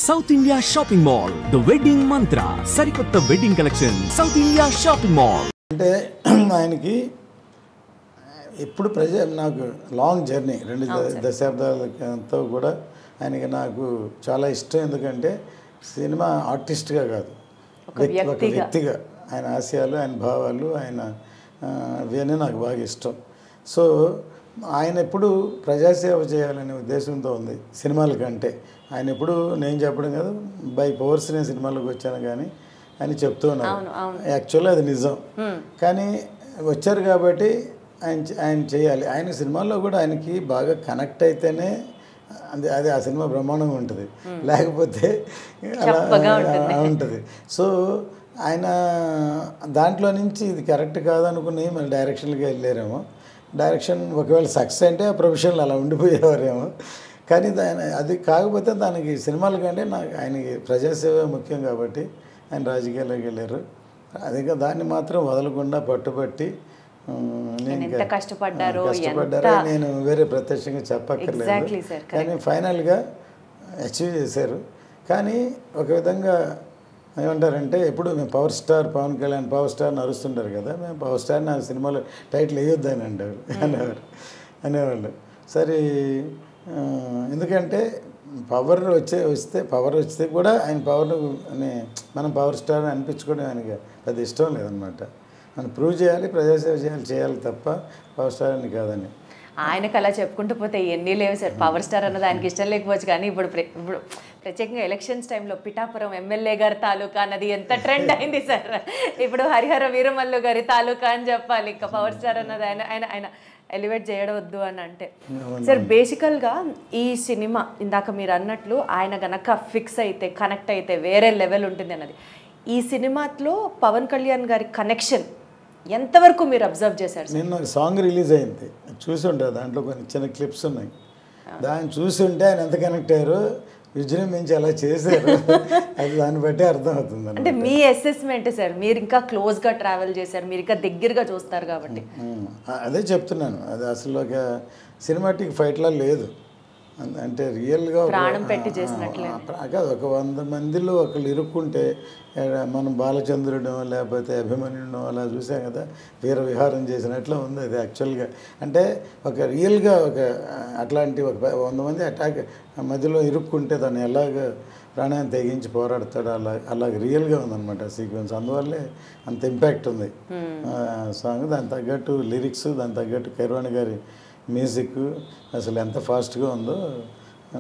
South India shopping mall the wedding మంత్ర సరికొత్త wedding collection south India shopping mall. అంటే ఆయనకి ఎప్పుడు నాకు లాంగ్ జర్నీ 2 దశాబ్దాలతో కూడా ఆయనకి నాకు చాలా ఇష్టం. ఎందుకంటే సినిమా ఆర్టిస్ట్గా కాదు, ఒక వ్యక్తిగా ఆయన ఆశయాలు, ఆయన భావాలు, ఆయన ఇవన్నీ నాకు బాగా ఇష్టం. సో ఆయన ఎప్పుడు ప్రజాసేవ చేయాలనే ఉద్దేశంతో ఉంది సినిమాల కంటే. ఆయన ఎప్పుడు నేను చెప్పడం కాదు, బై పవర్స్ నేను సినిమాలకు వచ్చాను కానీ ఆయన చెప్తూ ఉన్నారు. యాక్చువల్లీ అది నిజం, కానీ వచ్చారు కాబట్టి ఆయన చేయాలి. ఆయన సినిమాల్లో కూడా ఆయనకి బాగా కనెక్ట్ అయితేనే అది ఆ సినిమా బ్రహ్మాండంగా ఉంటుంది, లేకపోతే అలా ఉంటుంది. సో ఆయన దాంట్లో నుంచి ఇది కరెక్ట్ కాదనుకుని మళ్ళీ డైరెక్షన్కి వెళ్ళారేమో. డైరెక్షన్ ఒకవేళ సక్సెస్ అంటే ఆ ప్రొఫెషన్లో అలా ఉండిపోయేవారేమో. కానీ అది కాకపోతే దానికి సినిమాల కంటే నాకు ఆయనకి ప్రజాసేవ ముఖ్యం కాబట్టి ఆయన రాజకీయాల్లోకి వెళ్ళారు. అదిగా దాన్ని మాత్రం వదలకుండా పట్టుబట్టి కష్టపడ్డారో నేను వేరే ప్రత్యక్షంగా చెప్పక్కర్లేదు. కానీ ఫైనల్గా అచీవ్ చేశారు. కానీ ఒక విధంగా ఏమంటారంటే ఎప్పుడు మేము power star Pawan Kalyan power star అరుస్తుంటారు కదా, మేము పవర్ స్టార్ నా సినిమాలో టైటిల్ వేయొద్దని అనేవాళ్ళు. సరే, ఎందుకంటే పవర్ వస్తే కూడా ఆయన పవర్ మనం పవర్ స్టార్ అనిపించుకోవడం ఆయనకి పెద్ద ఇష్టం లేదనమాట. మనం ప్రూవ్ చేయాలి, ప్రజాసేవ చేయాలి తప్ప పవర్ స్టార్ అని కాదని. ఆయనకు అలా చెప్పుకుంటూ పోతే ఎన్ని లేవు సార్. పవర్ స్టార్ అన్నది ఆయనకి ఇష్టం లేకపోవచ్చు, కానీ ఇప్పుడు ప్రత్యేకంగా ఎలక్షన్స్ టైంలో పిఠాపురం ఎమ్మెల్యే గారి తాలూకా అన్నది ఎంత ట్రెండ్ అయింది సార్. ఇప్పుడు హరిహర వీరమల్లు గారి తాలూకా అని చెప్పాలి. ఇంకా పవర్ స్టార్ అన్నది ఆయన ఎలివేట్ చేయవద్దు అని అంటే. సార్ బేసికల్గా ఈ సినిమా ఇందాక మీరు అన్నట్లు ఆయన గనక ఫిక్స్ అయితే, కనెక్ట్ అయితే వేరే లెవెల్ ఉంటుంది అన్నది. ఈ సినిమాలో పవన్ కళ్యాణ్ గారి కనెక్షన్ ఎంతవరకు మీరు అబ్జర్వ్ చేశారు? నిన్న ఒక సాంగ్ రిలీజ్ అయింది, చూసి ఉంటారు. దాంట్లో కొన్ని చిన్న క్లిప్స్ ఉన్నాయి. దాన్ని చూసి ఉంటే ఆయన ఎంత కనెక్ట్ అయ్యారు, విజృంభించి అలా చేశారు, అది దాన్ని బట్టి అర్థమవుతుంది. అంటే మీ అసెస్మెంట్ సార్, మీరు ఇంకా క్లోజ్గా ట్రావెల్ చేశారు, మీరు ఇంకా దగ్గరగా చూస్తారు కాబట్టి అదే చెప్తున్నాను. అది అసలు ఒక సినిమాటిక్ ఫైట్లా లేదు, అంటే రియల్గా ప్రాణం పెట్టి చేసినట్లే కాదు. ఒక 100 మందిలో ఒకళ్ళు ఇరుక్కుంటే మనం బాలచంద్రుడో లేకపోతే అభిమన్యుడో అలా చూసాం కదా, వీర విహారం చేసినట్లు ఉంది అది యాక్చువల్గా. అంటే ఒక రియల్గా ఒక అట్లాంటి ఒక 100 మంది అటాక్ మధ్యలో ఇరుక్కుంటే దాన్ని ఎలాగ ప్రాణాన్ని తెగించి పోరాడతాడు, అలాగ రియల్గా ఉందన్నమాట సీక్వెన్స్. అందువల్లే అంత ఇంపాక్ట్ ఉంది సాంగ్. దానికి తగ్గట్టు లిరిక్స్, దానికి తగ్గట్టు కైరవాణి గారి మ్యూజిక్ అసలు ఎంత ఫాస్ట్గా ఉందో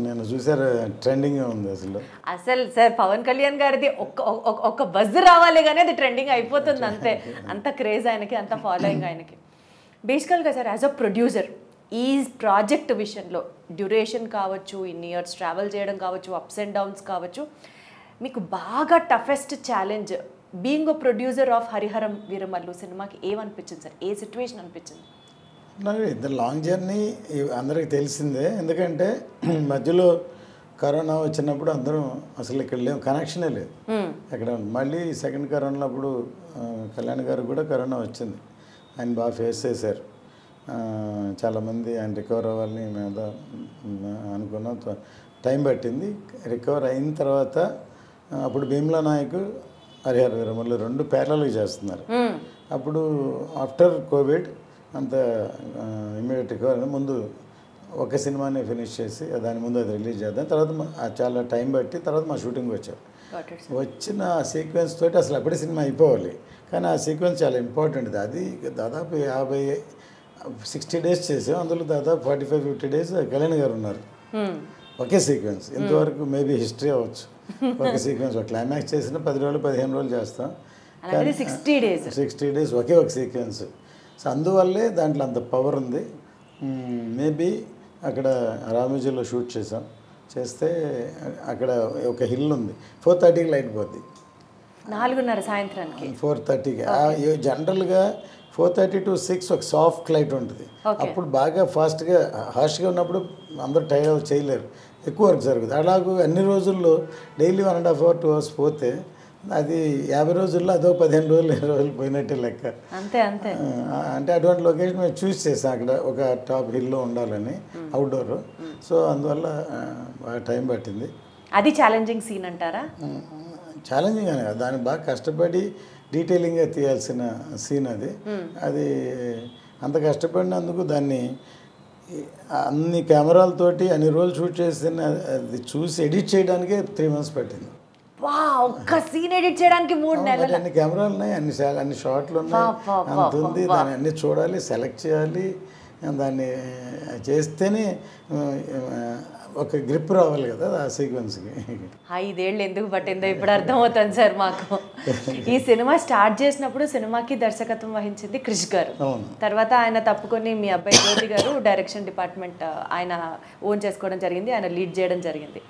నేను చూసారు, ట్రెండింగ్గా ఉంది అసలు సార్. పవన్ కళ్యాణ్ గారిది ఒక్క బజ్ రావాలి కానీ అది ట్రెండింగ్ అయిపోతుంది అంతే. అంత క్రేజ్ ఆయనకి, అంత ఫాలోయింగ్ ఆయనకి. బేసికల్గా సార్ యాజ్ అ ప్రొడ్యూసర్ ఈ ప్రాజెక్ట్ విషయంలో డ్యూరేషన్ కావచ్చు, ఇన్ని ఇయర్స్ ట్రావెల్ చేయడం కావచ్చు, అప్స్ అండ్ డౌన్స్ కావచ్చు, మీకు బాగా toughest challenge being a producer of Hariharam Veeramallu సినిమాకి ఏమనిపించింది సార్? ఏ సిచ్యువేషన్ అనిపించింది? నాకు ఇద్దరు లాంగ్ జర్నీ అందరికీ తెలిసిందే. ఎందుకంటే మధ్యలో కరోనా వచ్చినప్పుడు అందరం అసలు ఇక్కడ లేవు, కనెక్షనే లేదు ఎక్కడ. మళ్ళీ సెకండ్ కరోనాప్పుడు కళ్యాణ్ గారు కూడా కరోనా వచ్చింది, ఆయన బాగా ఫేస్ చేశారు. చాలామంది ఆయన రికవర్ అవ్వాలని మేము అనుకున్నాం, టైం పట్టింది. రికవర్ అయిన తర్వాత అప్పుడు భీమ్లా నాయక్, హరిహర వీరమల్లు 2 ప్యారలల్గా చేస్తున్నారు. అప్పుడు ఆఫ్టర్ కోవిడ్ అంత ఇమ్మీడియట్ రికవర్ ముందు ఒక సినిమాని ఫినిష్ చేసి దాని ముందు అది రిలీజ్ చేద్దాం. తర్వాత చాలా టైం బట్టి తర్వాత మా షూటింగ్ వచ్చారు. వచ్చిన ఆ సీక్వెన్స్ తోటి అసలు అప్పుడే సినిమా అయిపోవాలి, కానీ ఆ సీక్వెన్స్ చాలా ఇంపార్టెంట్. అది దాదాపు 60 డేస్ చేసాం. అందులో దాదాపు 45-50 డేస్ కళ్యాణ్ గారు ఉన్నారు ఒకే సీక్వెన్స్. ఇంతవరకు మేబీ హిస్టరీ అవ్వచ్చు. ఒక సీక్వెన్స్ ఒక క్లైమాక్స్ చేసిన 10 రోజులు 15 రోజులు చేస్తాం, 60 డేస్ ఒకే ఒక సీక్వెన్స్. సో అందువల్లే దాంట్లో అంత పవర్ ఉంది. మేబీ అక్కడ రామోజీలో షూట్ చేస్తే అక్కడ ఒక హిల్ ఉంది, 4:30కి లైట్ పోద్ది, 4:30 సాయంత్రానికి 4:30కి. జనరల్గా 4:30 to 6 ఒక సాఫ్ట్ లైట్ ఉంటుంది. అప్పుడు బాగా ఫాస్ట్గా హార్ష్గా ఉన్నప్పుడు అందరూ టైర్ చేయలేరు, ఎక్కువ వర్క్ జరుగుతుంది. అలాగే అన్ని రోజుల్లో డైలీ 1.5 hours 2 hours పోతే అది 50 రోజుల్లో అదో 15 రోజులు 20 రోజులు పోయినట్టే లెక్క. అంతే అంతే. అంటే అటువంటి లొకేషన్ మేము చూస్ చేసాం, అక్కడ ఒక టాప్ హిల్లో ఉండాలని అవుట్డోర్. సో అందువల్ల బాగా టైం పట్టింది. అది ఛాలెంజింగ్ సీన్ అంటారా? ఛాలెంజింగ్ అని కాదు, దాన్ని బాగా కష్టపడి డీటెయిలింగ్గా తీయాల్సిన సీన్ అది. అది అంత కష్టపడినందుకు దాన్ని అన్ని కెమెరాలతోటి అన్ని రోజులు షూట్ చేసిన అది చూసి ఎడిట్ చేయడానికే 3 months పట్టింది. వా, ఒక్క సీన్ ఎడిట్ చేయడానికి 3 నెలలు. అన్ని కెమెరాలు ఉన్నాయి, అన్ని షాట్లు ఉన్నాయి, అంత ఉంది. దాన్ని అన్ని చూడాలి, సెలెక్ట్ చేయాలి, దాన్ని చేస్తేనే ఒక గ్రిప్ రావాలి కదా ఆ సీక్వెన్స్కి. 5 ఏళ్ళు ఎందుకు పట్టిందో ఇప్పుడు అర్థమవుతుంది సార్ మాకు. ఈ సినిమా స్టార్ట్ చేసినప్పుడు సినిమాకి దర్శకత్వం వహించింది క్రిష్ గారు. తర్వాత ఆయన తప్పుకొని మీ అబ్బాయి జ్యోతి గారు డైరెక్షన్ డిపార్ట్మెంట్ ఆయన ఓన్ చేసుకోవడం జరిగింది, ఆయన లీడ్ చేయడం జరిగింది.